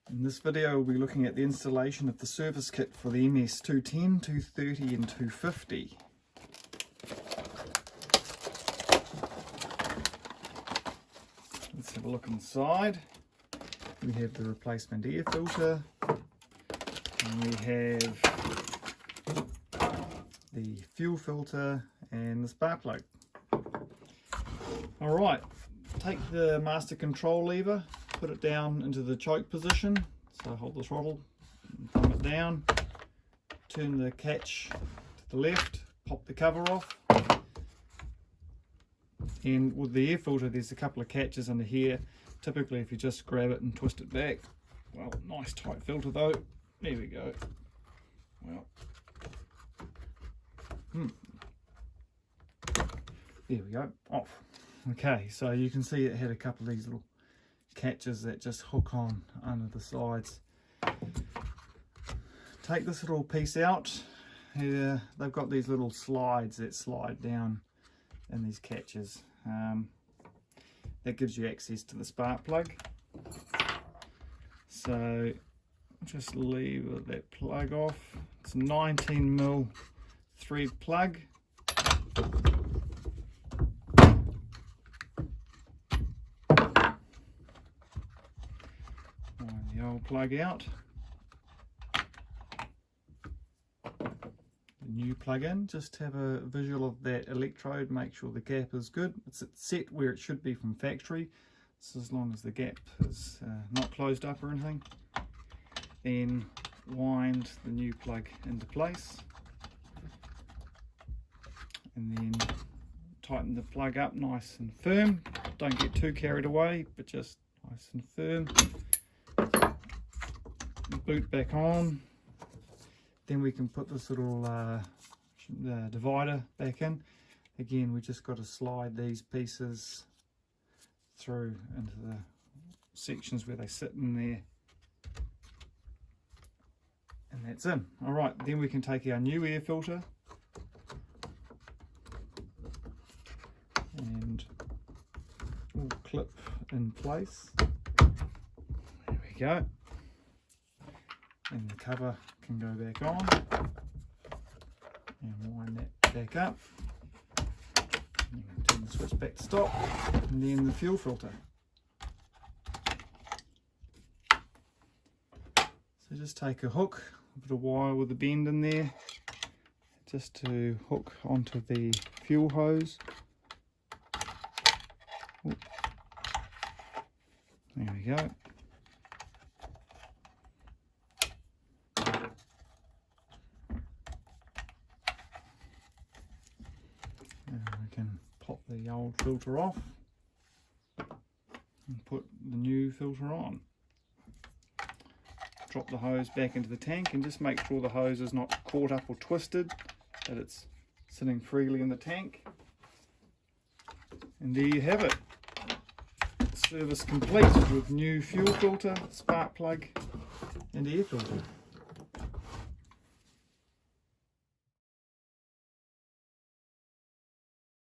In this video we'll be looking at the installation of the service kit for the MS 210, 230 and 250. Let's have a look inside. We have the replacement air filter and we have the fuel filter and the spark plug. Alright, take the master control lever, put it down into the choke position, so hold the throttle, thumb it down, turn the catch to the left, pop the cover off, and with the air filter there's a couple of catches under here. Typically if you just grab it and twist it back, well, nice tight filter though, there we go, well, there we go, off. Okay, so you can see it had a couple of these little catches that just hook on under the sides. Take this little piece out. They've got these little slides that slide down in these catches. That gives you access to the spark plug. So just leave that plug off. It's a 19mm thread plug. The old plug out, the new plug in. Just have a visual of that electrode, make sure the gap is good. It's set where it should be from factory, so as long as the gap is not closed up or anything. Then wind the new plug into place and then tighten the plug up nice and firm. Don't get too carried away, but just nice and firm. Boot back on, then we can put this little divider back in. Again, we just got to slide these pieces through into the sections where they sit in there, and that's in. Alright, then we can take our new air filter and we'll clip in place. There we go. And the cover can go back on and wind that back up. And turn the switch back to stop, and then the fuel filter. So just take a hook, a bit of wire with a bend in there, just to hook onto the fuel hose. Ooh. There we go. Can pop the old filter off and put the new filter on. Drop the hose back into the tank and just make sure the hose is not caught up or twisted, that it's sitting freely in the tank. And there you have it. Service complete with new fuel filter, spark plug and air filter.